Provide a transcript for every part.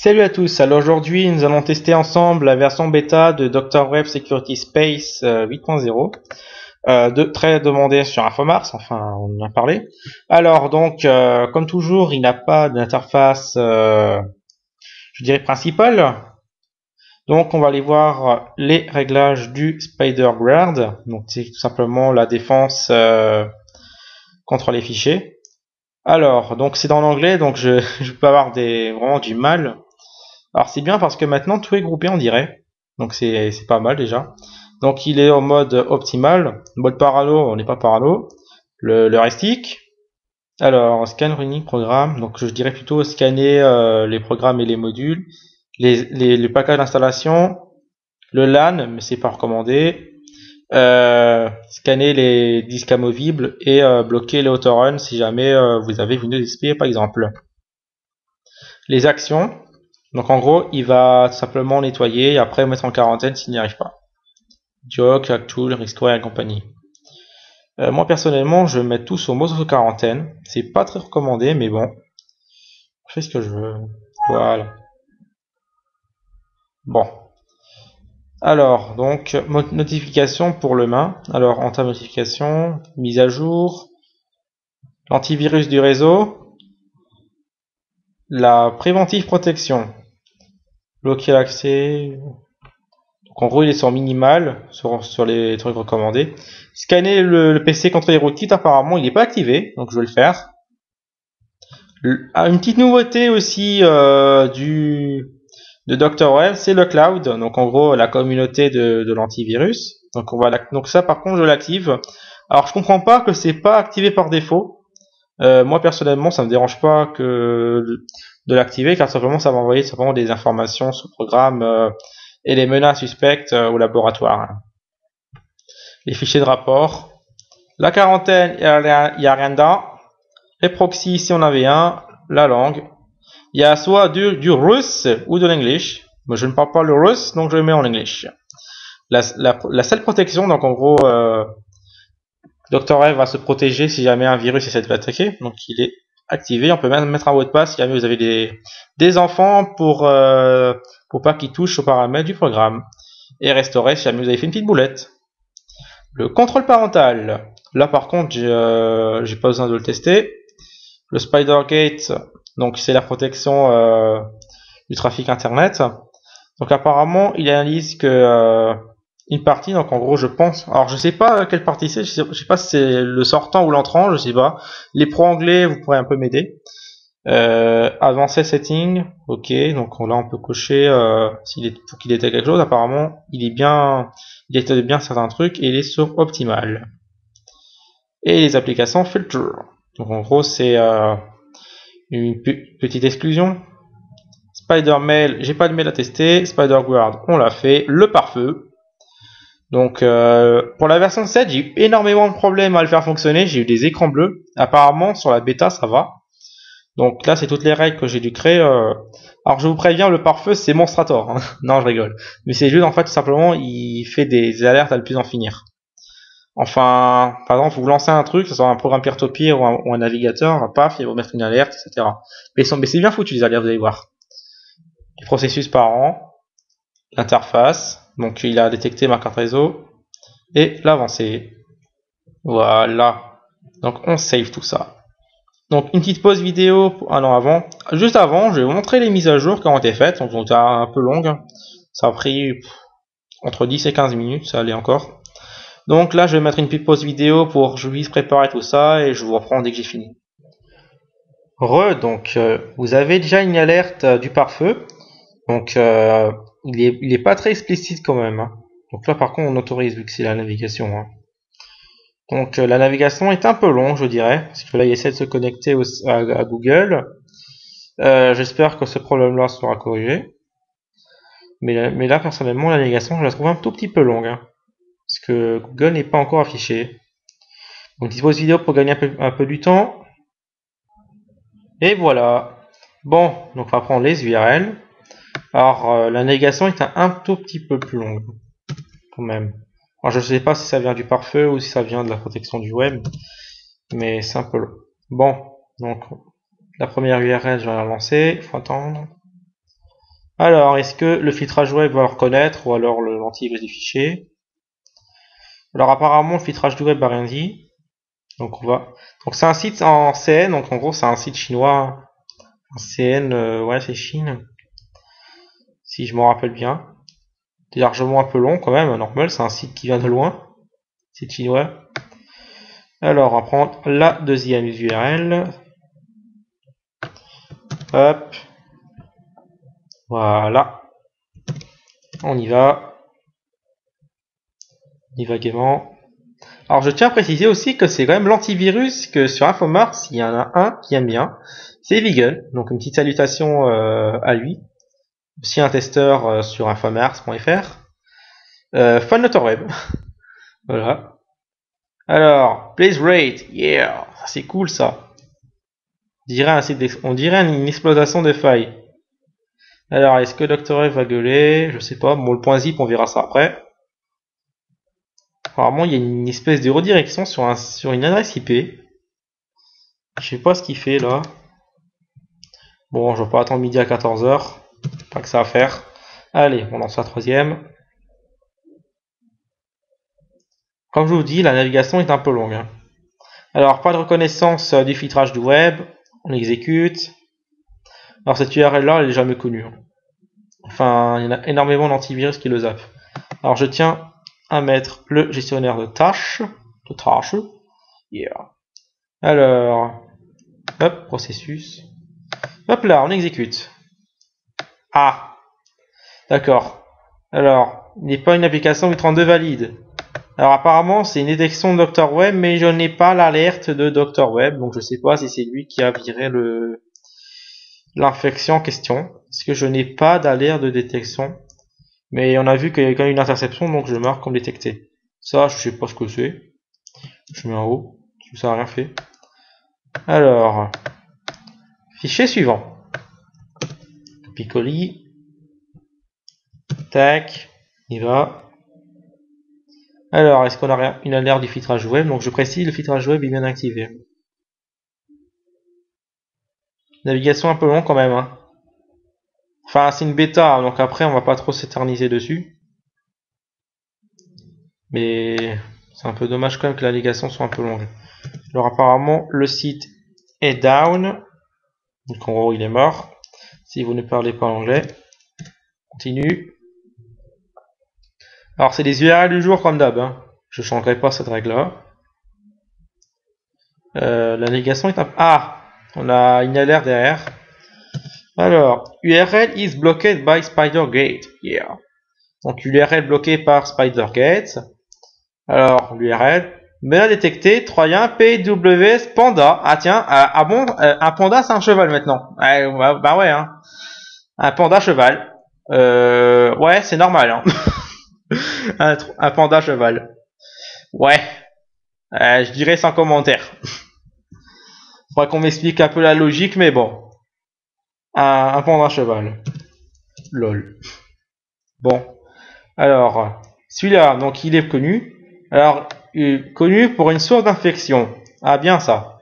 Salut à tous, alors aujourd'hui nous allons tester ensemble la version bêta de Dr. Web Security Space 8.0, très demandée sur Infomars, enfin on en a parlé. Alors donc comme toujours il n'a pas d'interface je dirais principale, donc on va aller voir les réglages du SpiderGuard, donc c'est tout simplement la défense contre les fichiers. Alors donc c'est dans l'anglais donc je peux avoir vraiment du mal. Alors c'est bien parce que maintenant tout est groupé on dirait. Donc c'est pas mal déjà. Donc il est en mode optimal. Mode parano, on n'est pas parano. Le heuristique. Alors scan running programme. Donc je dirais plutôt scanner les programmes et les modules. Le package d'installation. Le LAN, mais c'est pas recommandé. Scanner les disques amovibles et bloquer les autorun si jamais vous avez Windows XP par exemple. Les actions. Donc en gros, il va tout simplement nettoyer et après mettre en quarantaine s'il n'y arrive pas. Joke, Hacktool, Riskware et compagnie. Moi personnellement, je vais mettre tous au mode auto-quarantaine. C'est pas très recommandé, mais bon. Je fais ce que je veux. Voilà. Bon. Alors, donc, notification pour le main. Alors, en termes de notification, mise à jour, l'antivirus du réseau, la préventive protection, bloquer l'accès. Donc en gros, il est sur minimal, sur les trucs recommandés. Scanner le PC contre les rootkits, apparemment, il n'est pas activé, donc je vais le faire. Une petite nouveauté aussi de Dr. Web, c'est le cloud, donc en gros la communauté de l'antivirus. Donc ça, par contre, je l'active. Alors je comprends pas que c'est pas activé par défaut. Moi personnellement, ça me dérange pas de l'activer, car simplement ça va envoyer simplement des informations sur le programme et les menaces suspectes au laboratoire. Les fichiers de rapport. La quarantaine, il n'y a rien dedans. Les proxys, si on avait un. La langue. Il y a soit du russe ou de l'anglais. Moi, je ne parle pas le russe, donc je le mets en anglais. La seule protection, donc en gros, Dr. Eve va se protéger si jamais un virus essaie de l'attaquer. Donc il est activé. On peut même mettre un mot de passe si jamais vous avez des enfants pour pas qu'ils touchent aux paramètres du programme. Et restaurer si jamais vous avez fait une petite boulette. Le contrôle parental. Là par contre, j'ai pas besoin de le tester. Le SpiderGate, donc c'est la protection du trafic internet. Donc apparemment, il analyse que une partie, donc en gros je pense, alors je sais pas quelle partie c'est, je sais pas si c'est le sortant ou l'entrant, je sais pas. Les pros anglais, vous pourrez un peu m'aider. Avancer setting, ok, donc là on peut cocher pour qu'il détecte quelque chose. Apparemment, il détecte bien certains trucs et il est sur optimal. Et les applications filter. Donc en gros c'est une petite exclusion. Spider-Mail, j'ai pas de mail à tester. SpiderGuard, on l'a fait. Le pare-feu. Donc pour la version 7, j'ai eu énormément de problèmes à le faire fonctionner. J'ai eu des écrans bleus. Apparemment sur la bêta ça va. Donc là c'est toutes les règles que j'ai dû créer. Alors je vous préviens, le pare-feu c'est Monstrator. Hein. Non, je rigole. Mais c'est juste en fait tout simplement il fait des alertes à ne plus en finir. Enfin, par exemple, vous lancez un truc, que ce soit un programme peer-to-peer ou un navigateur, paf, il va vous mettre une alerte, etc. Mais c'est bien foutu les alertes, vous allez voir. Les processus parents, l'interface, donc il a détecté ma carte réseau, et l'avancée. Voilà. Donc on save tout ça. Donc une petite pause vidéo avant. Juste avant, je vais vous montrer les mises à jour qui ont été faites, donc sont un peu longues. Ça a pris entre 10 et 15 minutes, ça allait encore. Donc là, je vais mettre une petite pause vidéo pour que je puisse préparer tout ça et je vous reprends dès que j'ai fini. Donc vous avez déjà une alerte du pare-feu. Donc il est pas très explicite quand même. Hein. Donc là, par contre, on autorise vu que c'est la navigation. Hein. Donc la navigation est un peu longue, je dirais, parce que là, il essaie de se connecter à Google. J'espère que ce problème-là sera corrigé. Mais là, personnellement, la navigation, je la trouve un tout petit peu longue. Hein. Parce que Google n'est pas encore affiché. Donc petite pause vidéo pour gagner un peu du temps. Et voilà. Bon, donc on va prendre les URL. Alors la navigation est un tout petit peu plus longue. Quand même. Alors je ne sais pas si ça vient du pare-feu ou si ça vient de la protection du web. Mais c'est un peu long. Bon, donc la première URL je vais la lancer. Il faut attendre. Alors, est-ce que le filtrage web va le reconnaître ou alors l'antivirus du fichier? Alors apparemment le filtrage du web n'a rien dit. Donc on va. Donc c'est un site en CN, donc en gros c'est un site chinois. En CN, ouais c'est Chine. Si je m'en rappelle bien. C'est largement un peu long quand même, normal, c'est un site qui vient de loin. Site chinois. Alors on va prendre la deuxième URL. Hop. Voilà. On y va. On y va gaiement. Alors je tiens à préciser aussi que c'est quand même l'antivirus que sur Infomars, il y en a un qui aime bien. C'est Vegan, donc une petite salutation à lui. Aussi un testeur sur infomars.fr. Fan web. Voilà. Alors, please rate, yeah, c'est cool ça. On dirait une exploitation de failles. Alors, est-ce que Dr. Web va gueuler? Je sais pas. Bon, le point zip, on verra ça après. Apparemment, il y a une espèce de redirection sur une adresse IP. Je sais pas ce qu'il fait là. Bon, je vais pas attendre midi à 14h. Pas que ça à faire. Allez, on lance la troisième. Comme je vous dis, la navigation est un peu longue. Hein. Alors, pas de reconnaissance du filtrage du web. On exécute. Alors, cette URL-là, elle est jamais connue. Enfin, il y en a énormément d'antivirus qui le zappent. Alors, je tiens à mettre le gestionnaire de tâches. Yeah. Alors, hop, processus. Hop là, on exécute. Ah, d'accord. Alors, il n'est pas une application 832 valide. Alors apparemment c'est une détection de Dr Web, mais je n'ai pas l'alerte de Dr Web, donc je sais pas si c'est lui qui a viré l'infection en question, parce que je n'ai pas d'alerte de détection. Mais on a vu qu'il y avait quand même une interception, donc je marque comme détecté. Ça, je sais pas ce que c'est. Je mets en haut, ça n'a rien fait. Alors, fichier suivant. Copie-colis. Tac, il va. Alors, est-ce qu'on a une alerte du filtrage web? Donc je précise, le filtrage web est bien activé. Navigation un peu long quand même. Hein. Enfin, c'est une bêta, donc après on va pas trop s'éterniser dessus. Mais c'est un peu dommage quand même que la navigation soit un peu longue. Alors apparemment, le site est down. Donc en gros, il est mort. Si vous ne parlez pas anglais. Continue. Alors c'est les URL du jour comme d'hab. Hein. Je ne changerai pas cette règle-là. La navigation est un... Ah, on a une alerte derrière. Alors, URL is blocked by SpiderGate. Yeah. Donc URL bloquée par SpiderGate. Alors, l'URL. Bien détecté, Troyen, PWS, Panda. Ah tiens, ah bon, un panda c'est un cheval maintenant. Bah ouais, hein. Un panda cheval. Ouais, c'est normal. Hein. un panda cheval. Ouais, je dirais sans commentaire. Faudrait qu'on m'explique un peu la logique, mais bon. Un panda cheval. Lol. Bon. Alors, celui-là, donc il est connu. Alors, connu pour une source d'infection. Ah bien ça.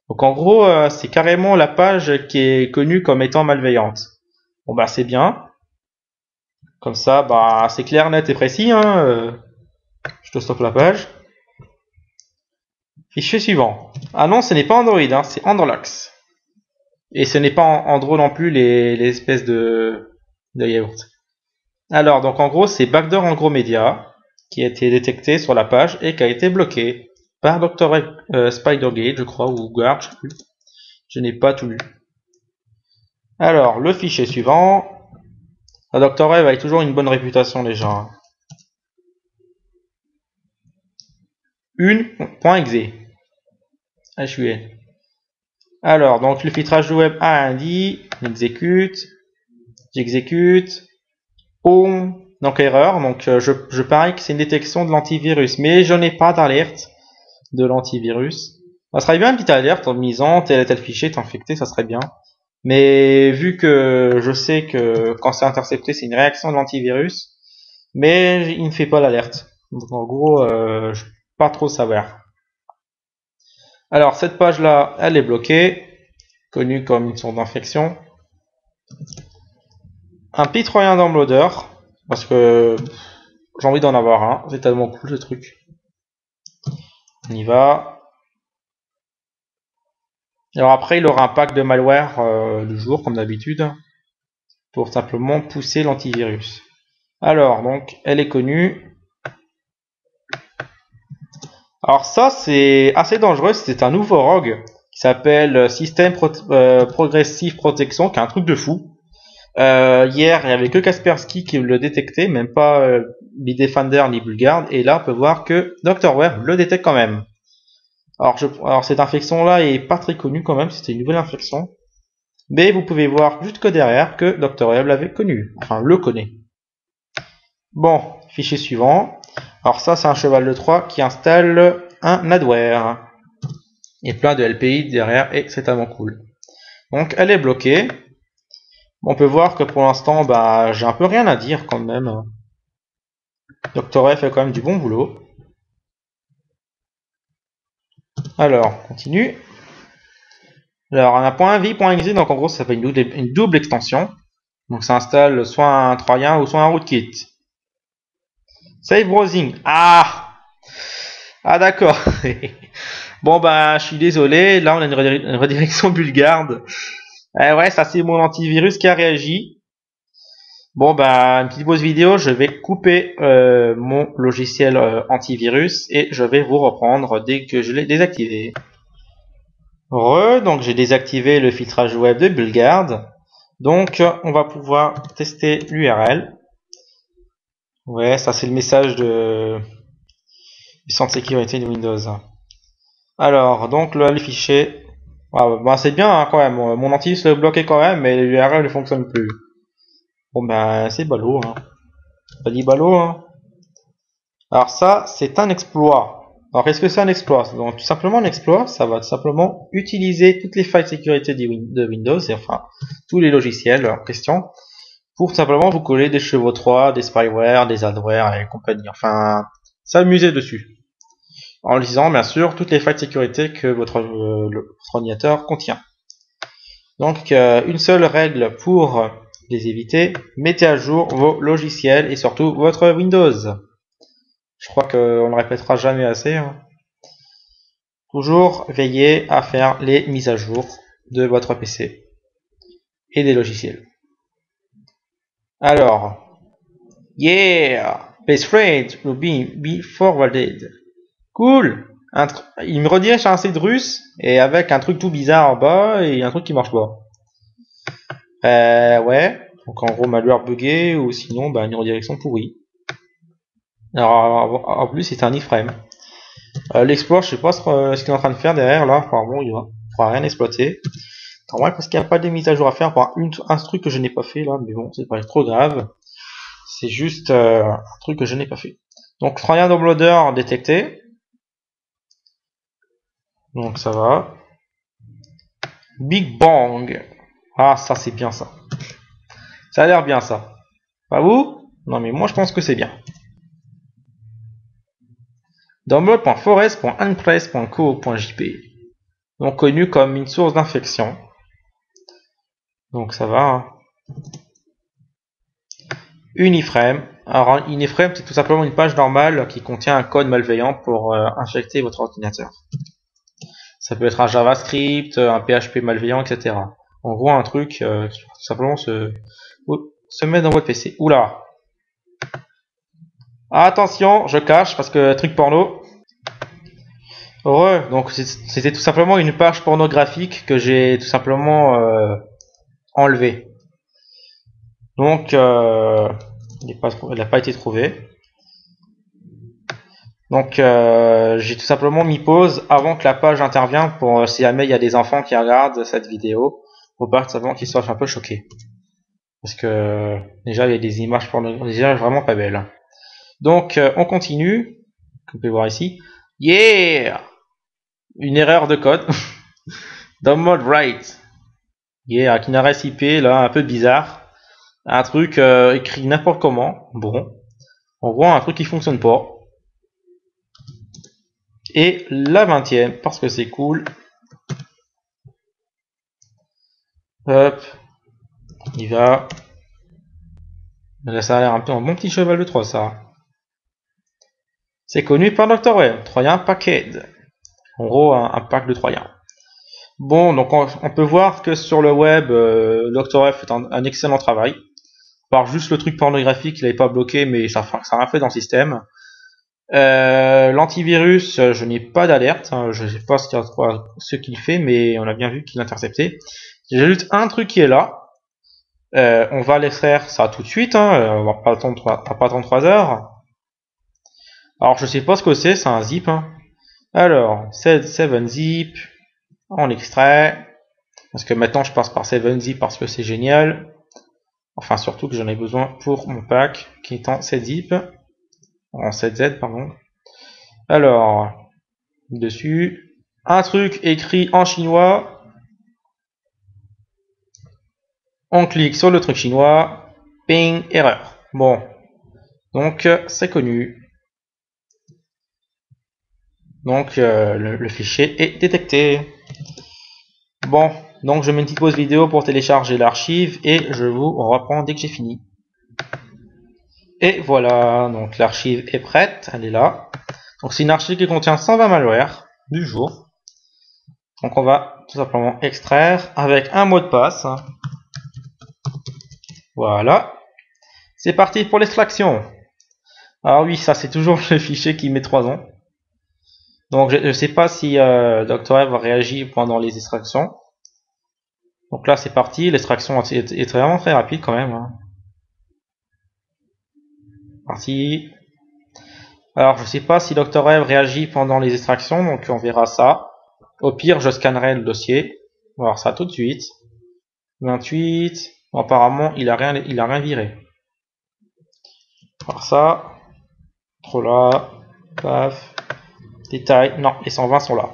Donc en gros, c'est carrément la page qui est connue comme étant malveillante. Bon bah c'est bien. Comme ça, bah c'est clair, net et précis. Hein. Je te stoppe la page. Fichier suivant. Ah non, ce n'est pas Android, hein, c'est Androlax. Et ce n'est pas Andro non plus les espèces de yaourt. Alors, donc en gros, c'est Backdoor en gros média qui a été détecté sur la page et qui a été bloqué par Dr. Spidergate, je crois, ou Guard, je sais plus. Je n'ai pas tout lu. Alors, le fichier suivant. La Dr. Web a toujours une bonne réputation, les gens. Une.exe. HUN. Alors, donc le filtrage du web a un ID. Exécute. J'exécute. Home. Donc erreur. Donc je parie que c'est une détection de l'antivirus. Mais je n'ai pas d'alerte de l'antivirus. Ça serait bien une petite alerte en misant tel et tel fichier est infecté, ça serait bien. Mais vu que je sais que quand c'est intercepté, c'est une réaction de l'antivirus, mais il ne fait pas l'alerte. Donc en gros, je peux pas trop savoir. Alors cette page-là, elle est bloquée, connue comme une source d'infection. un petit troyen downloader, parce que j'ai envie d'en avoir un, c'est tellement cool ce truc. On y va. Alors après, il aura un pack de malware du jour, comme d'habitude, pour simplement pousser l'antivirus. Alors, donc, elle est connue. Alors ça, c'est assez dangereux, c'est un nouveau rogue qui s'appelle System Progressive Protection, qui est un truc de fou. Hier, il n'y avait que Kaspersky qui le détectait, même pas Bitdefender ni Bulgard, et là, on peut voir que DrWeb le détecte quand même. Alors cette infection-là est pas très connue quand même, c'était une nouvelle infection. Mais vous pouvez voir juste que derrière que DrWeb l'avait connu, enfin le connaît. Bon, fichier suivant. Alors ça, c'est un cheval de Troie qui installe un adware. Et plein de LPI derrière, et c'est tellement cool. Donc elle est bloquée. On peut voir que pour l'instant, bah, j'ai un peu rien à dire quand même. DrWeb fait quand même du bon boulot. Alors, on continue. Alors, on a .vi.exe, donc en gros, ça fait une double extension. Donc, ça installe soit un troyen ou soit un rootkit. Save browsing. Ah d'accord. Bon, bah, je suis désolé. Là, on a une redirection bulgarde. Ouais, ça, c'est mon antivirus qui a réagi. Bon, bah, une petite pause vidéo. Je vais couper mon logiciel antivirus et je vais vous reprendre dès que je l'ai désactivé. Donc j'ai désactivé le filtrage web de Bulgard. Donc on va pouvoir tester l'URL. Ouais, ça c'est le message du centre de sécurité de Windows. Alors, donc le fichier. Bah, c'est bien hein, quand même. Mon antivirus le bloqué quand même, mais l'URL ne fonctionne plus. Bon ben c'est ballot. Hein. Pas dit ballot. Hein. Alors ça, c'est un exploit. Alors qu'est-ce que c'est un exploit? Donc tout simplement un exploit, ça va tout simplement utiliser toutes les failles de sécurité de Windows, et enfin tous les logiciels en question, pour tout simplement vous coller des chevautrois, des spyware, des adware et compagnie. Enfin, s'amuser dessus. En lisant bien sûr toutes les failles de sécurité que votre ordinateur contient. Donc une seule règle pour les éviter, mettez à jour vos logiciels et surtout votre Windows. Je crois qu'on ne répétera jamais assez. Hein. Toujours veillez à faire les mises à jour de votre PC et des logiciels. Alors, yeah, base friend will be forwarded. Cool. Il me redirige à un site russe et avec un truc tout bizarre en bas et un truc qui marche pas. Ouais. Donc en gros malware buggé ou sinon bah, une redirection pourrie. Alors en plus c'est un iframe. L'exploit, je sais pas ce qu'il est en train de faire derrière là. Enfin bon, il pourra rien exploiter. Normal parce qu'il n'y a pas de mise à jour à faire pour un truc que je n'ai pas fait là, mais bon, c'est pas trop grave. C'est juste un truc que je n'ai pas fait. Donc Troyen downloader détecté. Donc ça va. Big Bang. Ah ça c'est bien ça. Ça a l'air bien ça. Pas vous? Non mais moi je pense que c'est bien. Download.forest.unpress.co.jp, donc connu comme une source d'infection. Donc ça va. Hein. Uniframe. Alors Uniframe c'est tout simplement une page normale qui contient un code malveillant pour infecter votre ordinateur. Ça peut être un JavaScript, un PHP malveillant, etc. En gros un truc qui tout simplement se met dans votre PC. Oula. Attention, je cache parce que truc porno. Donc c'était tout simplement une page pornographique que j'ai tout simplement enlevée. Donc elle n'a pas été trouvée. Donc j'ai tout simplement mis pause avant que la page intervienne pour si jamais il y a des enfants qui regardent cette vidéo, pour pas tout simplement qu'ils soient un peu choqués. Parce que déjà il y a des images pornographiques déjà vraiment pas belles. Donc on continue. Vous pouvez voir ici. Yeah! Une erreur de code. Download write. Yeah, avec une adresse IP là un peu bizarre. Un truc écrit n'importe comment. Bon. On voit un truc qui fonctionne pas. Et la 20e, parce que c'est cool. Hop. Il va. Ça a l'air un peu un bon petit cheval de Troie, ça. C'est connu par Dr. Web, Troyen Package. En gros, un pack de Troyens. Bon, donc on peut voir que sur le web, Dr. Web fait un excellent travail. Par juste le truc pornographique, il n'avait pas bloqué, mais ça a rien fait dans le système. L'antivirus, je n'ai pas d'alerte, hein, je sais pas ce qu'il fait, mais on a bien vu qu'il interceptait. J'ai juste un truc qui est là. On va l'extraire ça tout de suite, hein, on va pas attendre 3 heures. Alors je sais pas ce que c'est un zip. Hein. Alors, 7zip, on extrait. Parce que maintenant je passe par 7zip parce que c'est génial. Enfin surtout que j'en ai besoin pour mon pack qui est en 7zip. En 7z pardon. Alors, dessus, un truc écrit en chinois. On clique sur le truc chinois. Ping, erreur. Bon, donc c'est connu. Donc le fichier est détecté. Bon, donc je mets une petite pause vidéo pour télécharger l'archive et je vous reprends dès que j'ai fini. Et voilà, donc l'archive est prête, elle est là. Donc c'est une archive qui contient 120 malwares du jour. Donc on va tout simplement extraire avec un mot de passe. Voilà. C'est parti pour l'extraction. Alors oui, ça c'est toujours le fichier qui met 3 ans. Donc je ne sais pas si Dr. Eve réagit pendant les extractions. Donc là c'est parti, l'extraction est vraiment très rapide quand même. Hein. Parti. Alors je sais pas si Dr. Eve réagit pendant les extractions, donc on verra ça. Au pire je scannerai le dossier. On va voir ça tout de suite. 28. Bon, apparemment il a rien viré. On va voir ça. Trop là. Paf. Détail. Non, les 120 sont là.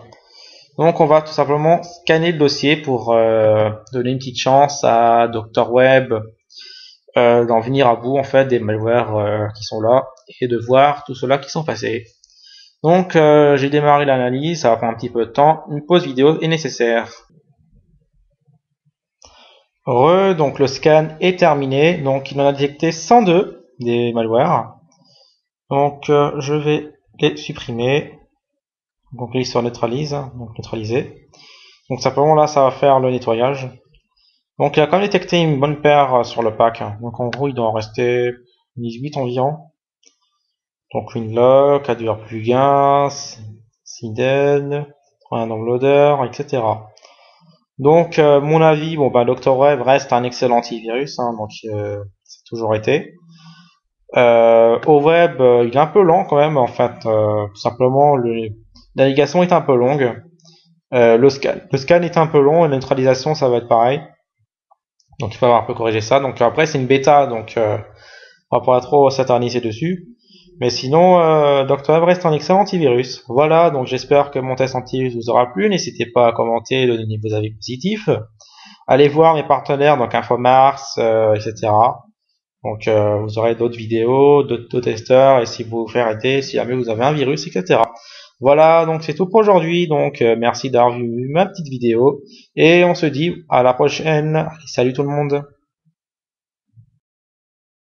Donc on va tout simplement scanner le dossier pour donner une petite chance à Dr. Web d'en venir à bout en fait des malwares qui sont là et de voir tout cela qui sont passés. Donc j'ai démarré l'analyse, ça va prendre un petit peu de temps, une pause vidéo est nécessaire. Donc le scan est terminé, donc il en a détecté 102 des malwares. Donc je vais les supprimer. Donc on clique sur neutralise, donc neutraliser. Donc simplement là ça va faire le nettoyage. Donc il a quand même détecté une bonne paire sur le pack. Donc en gros il doit en rester 18 environ. Donc Winlock, AdWord Plugins, Siden, un downloader, etc. Donc mon avis, bon bah Dr. Web reste un excellent antivirus, hein, donc c'est toujours été. Au web, il est un peu lent quand même en fait. Tout simplement, la navigation est un peu longue. Le scan est un peu long et la neutralisation ça va être pareil. Donc il faut avoir un peu corrigé ça. Donc après c'est une bêta, donc on va pas trop s'attarder dessus. Mais sinon, Dr. Web reste un excellent antivirus. Voilà, donc j'espère que mon test antivirus vous aura plu. N'hésitez pas à commenter, donner vos avis positifs. Allez voir mes partenaires, donc Infomars, etc. Donc vous aurez d'autres vidéos, d'autres testeurs, et si vous faire aider, si jamais vous avez un virus, etc. Voilà, donc c'est tout pour aujourd'hui. Donc merci d'avoir vu ma petite vidéo. Et on se dit à la prochaine. Allez, salut tout le monde.